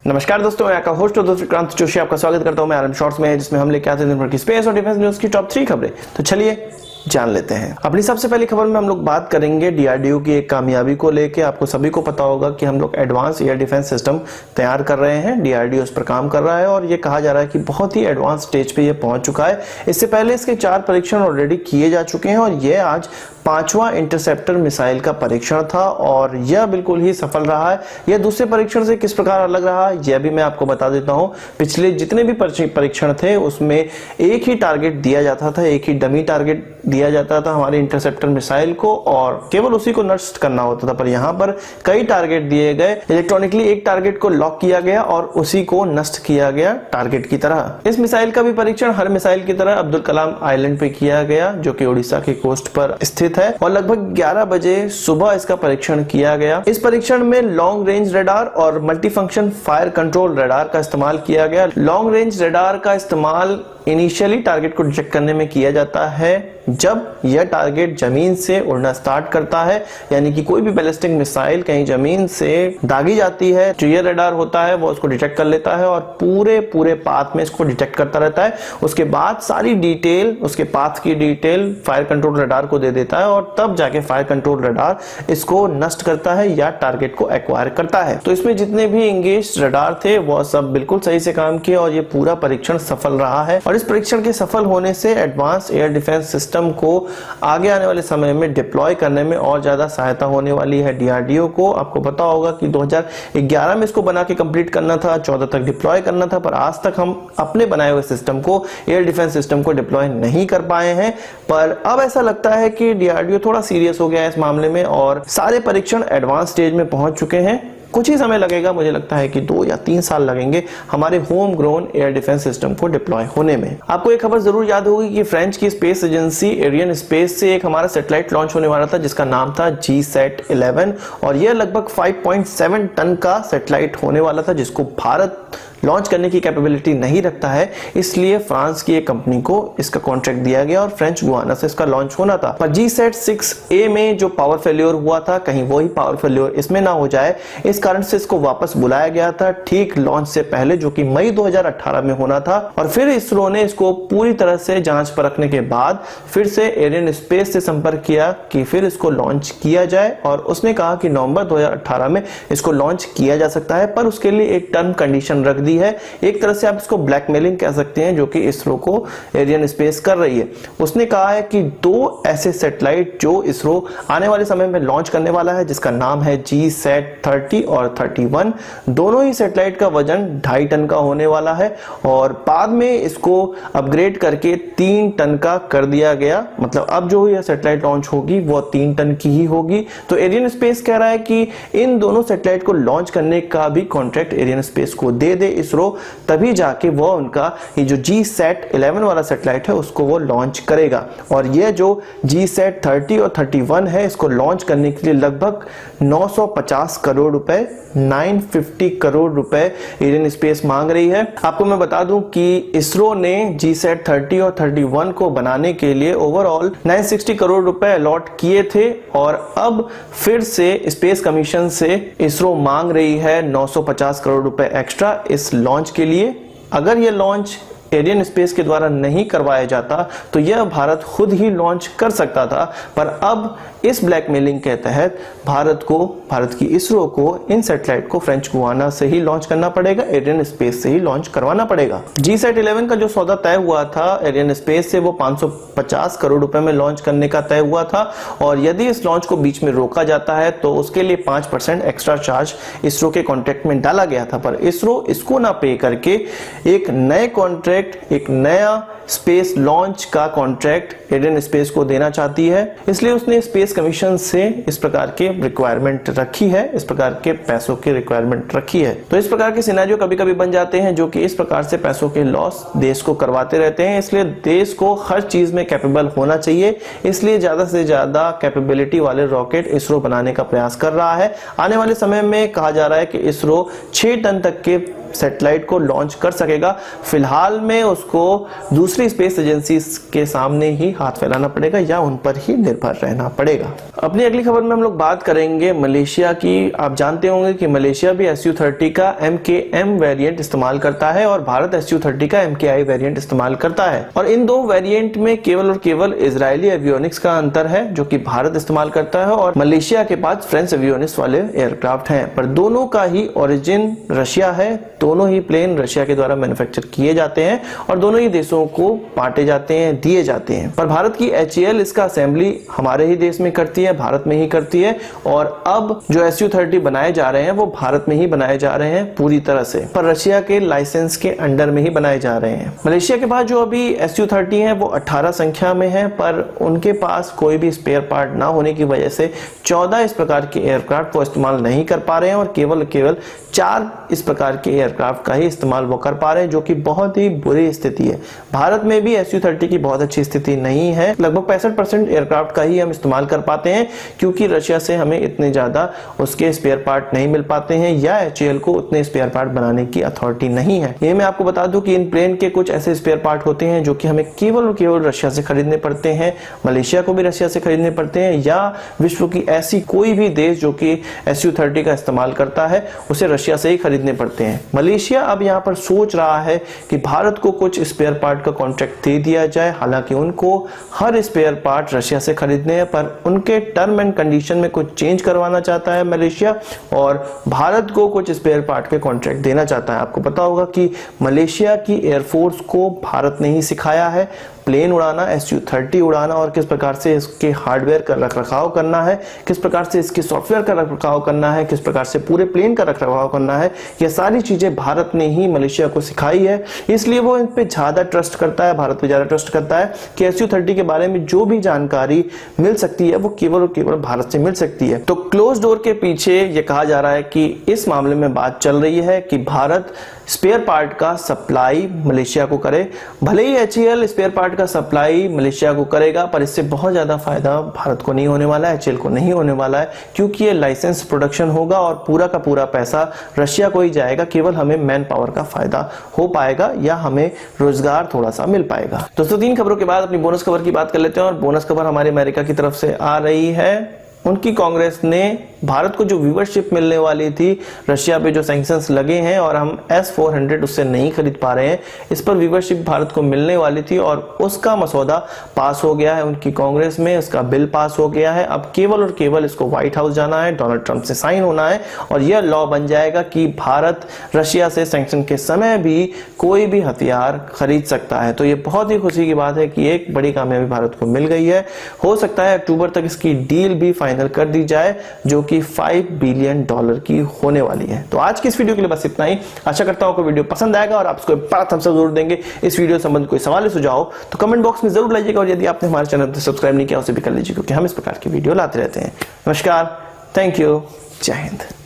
नमस्कार दोस्तों, मैं आपका होस्ट दोस्त विक्रांत जोशी आपका स्वागत करता हूं मैं आरएम शॉर्ट्स में, जिसमें हम लेके आते हैं दिन भर की स्पेस और डिफेंस न्यूज की टॉप 3 खबरें। तो चलिए जान लेते हैं। अपनी सबसे पहली खबर में हम लोग बात करेंगे डीआरडीओ की एक कामयाबी को लेके। आपको सभी को पता होगा कि हम लोग एडवांस एयर डिफेंस सिस्टम तैयार कर रहे हैं। डीआरडीओ इस पर काम कर रहा है और ये कहा जा रहा है कि बहुत ही एडवांस स्टेज पे ये पहुंच चुका है। इससे पहले इसके 4 परीक्षण ऑलरेडी किए जा चुके हैं और ये आज 5वां इंटरसेप्टर मिसाइल का परीक्षण था और यह बिल्कुल ही सफल रहा है। यह दूसरे परीक्षण से किस प्रकार अलग रहा यह भी मैं आपको बता देता हूं। पिछले जितने भी परीक्षण थे उसमें एक ही टारगेट दिया जाता था, एक ही डमी टारगेट दिया जाता था हमारे इंटरसेप्टर मिसाइल को और केवल उसी को नष्ट करना होता था। पर यहाँ पर कई टारगेट दिए गए, इलेक्ट्रॉनिकली एक टारगेट को लॉक किया गया और उसी को नष्ट किया गया टारगेट की तरह। इस मिसाइल का भी परीक्षण हर मिसाइल की तरह अब्दुल कलाम आइलैंड पे किया गया, जो कि उड़ीसा की कोस्ट पर स्थित है और लगभग 11 बजे सुबह इसका परीक्षण किया गया। इस परीक्षण में लॉन्ग रेंज रडार और मल्टीफंक्शन फायर कंट्रोल रडार का इस्तेमाल किया गया। लॉन्ग रेंज रडार का इस्तेमाल इनिशियली टारगेट को डिटेक्ट करने में किया जाता है जब यह टारगेट जमीन से उड़ना स्टार्ट करता है, यानी कि कोई भी बैलिस्टिक मिसाइल कहीं जमीन से दागी जाती है, जो ये रडार होता है वो उसको डिटेक्ट कर लेता है और पूरे पाथ में इसको डिटेक्ट करता रहता है। उसके बाद सारी डिटेल, उसके पाथ की डिटेल फायर कंट्रोल रडार को दे देता है और तब जाके फायर कंट्रोल रडार इसको नष्ट करता है या टारगेट को एक्वायर करता है। तो इसमें जितने भी इंगेज रडार थे वो सब बिल्कुल सही से काम किए और ये पूरा परीक्षण सफल रहा है। और इस परीक्षण के सफल होने से एडवांस एयर डिफेंस सिस्टम को आगे आने वाले समय में डिप्लॉय करने में और ज्यादा सहायता होने वाली है डीआरडीओ को। आपको पता होगा कि 2011 में इसको बना के कंप्लीट करना था, 14 तक डिप्लॉय करना था, पर आज तक हम अपने बनाए हुए सिस्टम को, एयर डिफेंस सिस्टम को डिप्लॉय नहीं कर पाए हैं। पर अब ऐसा लगता है कि डीआरडीओ थोड़ा सीरियस हो गया है इस मामले में और सारे परीक्षण एडवांस स्टेज में पहुंच चुके हैं। कुछ ही समय लगेगा, मुझे लगता है कि 2 या 3 साल लगेंगे हमारे home grown air defence system को डिप्लॉय होने में। आपको एक खबर जरूर याद होगी कि फ्रेंच की स्पेस एजेंसी एरियन स्पेस से एक हमारा सैटेलाइट लॉन्च होने वाला था जिसका नाम था GSAT-11 और यह लगभग 5.7 टन का सैटेलाइट होने वाला था, जिसको भारत लॉन्च करने की कैपेबिलिटी नहीं रखता है। इसलिए फ्रांस की एक कंपनी को इसका कॉन्ट्रैक्ट दिया गया और फ्रेंच गुआना से इसका लॉन्च होना था। पर GSAT-6A में जो पावर फेल्योर हुआ था, कहीं वही पावर फेल्योर इसमें ना हो जाए, इस कारण से इसको वापस बुलाया गया था ठीक लॉन्च से पहले, जो कि मई 2018 में होना था। और फिर इसरो ने इसको पूरी तरह से जांच परखने के बाद फिर से एरियन स्पेस से संपर्क किया कि फिर इसको लॉन्च किया जाए और उसने कहा कि नवंबर 2018 में इसको लॉन्च किया जा सकता है, पर उसके लिए एक टर्म कंडीशन रख दी है। एक तरह से आप इसको ब्लैकमेलिंग कह सकते हैं, जो कि इसरो को एरियन स्पेस कर रही है। उसने कहा है कि 2 ऐसे सैटेलाइट जो इसरो आने वाले समय में लॉन्च करने वाला है, जिसका नाम है GSAT-30 और 31, दोनों ही सैटेलाइट का वजन 2.5 टन का होने वाला है और बाद में इसको अपग्रेड करके 3 टन का कर दिया गया। मतलब अब जो यह सैटेलाइट लॉन्च होगी वो 3 टन की ही होगी। तो एरियन स्पेस कह रहा है कि इन दोनों सैटेलाइट को लॉन्च करने का भी कॉन्ट्रैक्ट एरियन स्पेस को दे दे इसरो, तभी जाके वो उनका ये जो GSAT-11 वाला सैटेलाइट है उसको वो लॉन्च करेगा। और ये जो GSAT-30 और 31 है, इसको लॉन्च करने के लिए लगभग 950 करोड़ रुपए, 950 करोड़ रुपए एरियन स्पेस मांग रही है। आपको मैं बता दूं कि इसरो ने GSAT-30 और 31 को बनाने के लिए ओवरऑल 960 करोड़ रुपए अलॉट किए थे और अब फिर से स्पेस कमीशन से इसरो मांग रही है 950 करोड़ रुपए एक्स्ट्रा इस लॉन्च के लिए। अगर ये लॉन्च एरियन स्पेस के द्वारा नहीं करवाया जाता तो यह भारत खुद ही लॉन्च कर सकता था, पर अब इस ब्लैकमेलिंग के तहत भारत की इसरो को इन सैटेलाइट को फ्रेंच गुआना से ही लॉन्च करना पड़ेगा, एरियन स्पेस से ही लॉन्च करवाना पड़ेगा। GSAT-11 का जो सौदा तय हुआ था एरियन स्पेस से, वो 550 करोड़ रुपए में लॉन्च करने का तय हुआ था और यदि इस लॉन्च को बीच में रोका जाता है तो उसके लिए 5% एक्स्ट्रा चार्ज इसरो के कॉन्ट्रैक्ट में डाला गया था। पर इसरो इसको ना पे करके एक नए कॉन्ट्रैक्ट, एक नया स्पेस लॉन्च का कॉन्ट्रैक्ट एरियन स्पेस को देना चाहती है, इसलिए उसने स्पेस कमीशन से इस प्रकार के रिक्वायरमेंट रखी है, इस प्रकार के पैसों की रिक्वायरमेंट रखी है। तो इस प्रकार के सिनेरियो कभी कभी बन जाते हैं जो कि इस प्रकार से पैसों के लॉस देश को करवाते रहते हैं। इसलिए देश को हर चीज में कैपेबल होना चाहिए, इसलिए ज्यादा से ज्यादा कैपेबिलिटी वाले रॉकेट इसरो बनाने का प्रयास कर रहा है। आने वाले समय में कहा जा रहा है कि इसरो 6 टन तक के सैटेलाइट को लॉन्च कर सकेगा। फिलहाल में उसको दूसरी स्पेस एजेंसी के सामने ही हाथ फैलाना पड़ेगा या उन पर ही निर्भर रहना पड़ेगा। अपनी अगली खबर में हम लोग बात करेंगे मलेशिया की। आप जानते होंगे कि मलेशिया भी Su-30 का MKM वेरिएंट इस्तेमाल करता है और भारत Su-30 का MKI वेरिएंट इस्तेमाल करता है, और इन दो वेरिएंट में केवल और केवल इजरायली एवियोनिक्स का अंतर है जो कि भारत इस्तेमाल करता है, और मलेशिया के पास फ्रेंच एवियोनिक्स वाले एयरक्राफ्ट हैं। पर दोनों का ही ओरिजिन रशिया है, दोनों ही प्लेन रशिया के द्वारा मैन्युफैक्चर किए जाते हैं और दोनों ही देशों को बांटे जाते हैं, दिए जाते हैं। पर भारत की HAL इसका असेंबली हमारे ही देश में करती है, भारत में ही करती है, और अब जो Su-30 बनाए जा रहे हैं वो भारत में ही बनाए जा रहे हैं पूरी तरह से, पर रशिया के लाइसेंस के अंडर में ही बनाए जा रहे हैं। मलेशिया के पास जो अभी Su-30 है वो 18 संख्या में है, पर उनके पास कोई भी स्पेयर पार्ट ना होने की वजह से 14 इस प्रकार के एयरक्राफ्ट वो इस्तेमाल नहीं कर पा रहे हैं, और केवल 4 इस प्रकार के एयरक्राफ्ट का ही इस्तेमाल वो कर पा रहे हैं, जो कि बहुत ही बुरी स्थिति है। भारत में भी Su-30 की बहुत अच्छी स्थिति नहीं है, लगभग 65% एयरक्राफ्ट का ही हम इस्तेमाल कर पाते हैं, क्योंकि रशिया से हमें इतने ज्यादा उसके स्पेयर पार्ट नहीं मिल पाते हैं या HAL को उतने स्पेयर पार्ट बनाने की अथॉरिटी नहीं है। ये मैं आपको बता दूं कि इन प्लेन के कुछ ऐसे स्पेयर पार्ट होते हैं जो कि हमें केवल और केवल रशिया से खरीदने पड़ते हैं, मलेशिया को भी रशिया से खरीदने पड़ते हैं, या विश्व की ऐसी कोई भी देश जो कि Su-30 का इस्तेमाल करता है उसे रशिया से ही खरीदने पड़ते हैं। मलेशिया अब यहाँ पर सोच रहा है कि भारत को कुछ स्पेयर पार्ट का कॉन्ट्रैक्ट दे दिया जाए, हालांकि उनको हर स्पेयर पार्ट रशिया से खरीदने हैं, पर उनके टर्म एंड कंडीशन में कुछ चेंज करवाना चाहता है मलेशिया, और भारत को कुछ स्पेयर पार्ट के कॉन्ट्रैक्ट देना चाहता है। आपको पता होगा कि मलेशिया की एयरफोर्स को भारत ने ही सिखाया है प्लेन उड़ाना, Su-30 उड़ाना, और किस प्रकार से इसके हार्डवेयर का रखरखाव करना है, किस प्रकार से इसके सॉफ्टवेयर का रखरखाव करना है, किस प्रकार से पूरे प्लेन का रखरखाव करना है। ये सारी चीजें भारत ने ही मलेशिया को सिखाई है, इसलिए वो इन पे ज्यादा ट्रस्ट करता है, भारत पे ज्यादा ट्रस्ट करता है कि Su-30 के बारे में जो भी जानकारी मिल सकती है वो केवल और केवल भारत से मिल सकती है। तो क्लोज डोर के पीछे ये कहा जा रहा है कि इस मामले में बात चल रही है कि भारत स्पेयर पार्ट का सप्लाई मलेशिया को करे। भले ही HAL स्पेयर पार्ट का सप्लाई मलेशिया को करेगा, पर इससे बहुत ज्यादा फायदा भारत को नहीं होने वाला है, HAL को नहीं होने वाला है, क्योंकि ये लाइसेंस प्रोडक्शन होगा और पूरा का पूरा पैसा रशिया को ही जाएगा। केवल हमें मैन पावर का फायदा हो पाएगा या हमें रोजगार थोड़ा सा मिल पाएगा। दोस्तों, 3 खबरों के बाद अपनी बोनस खबर की बात कर लेते हैं, और बोनस खबर हमारे अमेरिका की तरफ से आ रही है। उनकी कांग्रेस ने भारत को जो व्यूवरशिप मिलने वाली थी, रशिया पे जो सैंक्शंस लगे हैं और हम S-400 उससे नहीं खरीद पा रहे हैं, इस पर व्यूवरशिप भारत को मिलने वाली थी और उसका मसौदा पास हो गया है उनकी कांग्रेस में, उसका बिल पास हो गया है। अब केवल और केवल इसको व्हाइट हाउस जाना है, डोनाल्ड ट्रंप से साइन होना है, और यह लॉ बन जाएगा कि भारत रशिया से सैंक्शन के समय भी कोई भी हथियार खरीद सकता है। तो ये बहुत ही खुशी की बात है कि एक बड़ी कामयाबी भारत को मिल गई है। हो सकता है अक्टूबर तक इसकी डील भी फाइनल कर दी जाए, जो कि $5 बिलियन की होने वाली है। तो आज की इस वीडियो के लिए बस इतना ही। आशा करता हूं आपको वीडियो पसंद आएगा और आप इसको बड़ा थम्स अप जरूर देंगे। इस वीडियो संबंधित कोई सवाल सुझाव तो कमेंट बॉक्स में जरूर लाइएगा, और यदि आपने हमारे चैनल को सब्सक्राइब नहीं किया उसे भी कर लीजिए, क्योंकि हम इस प्रकार की वीडियो लाते रहते हैं। नमस्कार, थैंक यू, जय हिंद।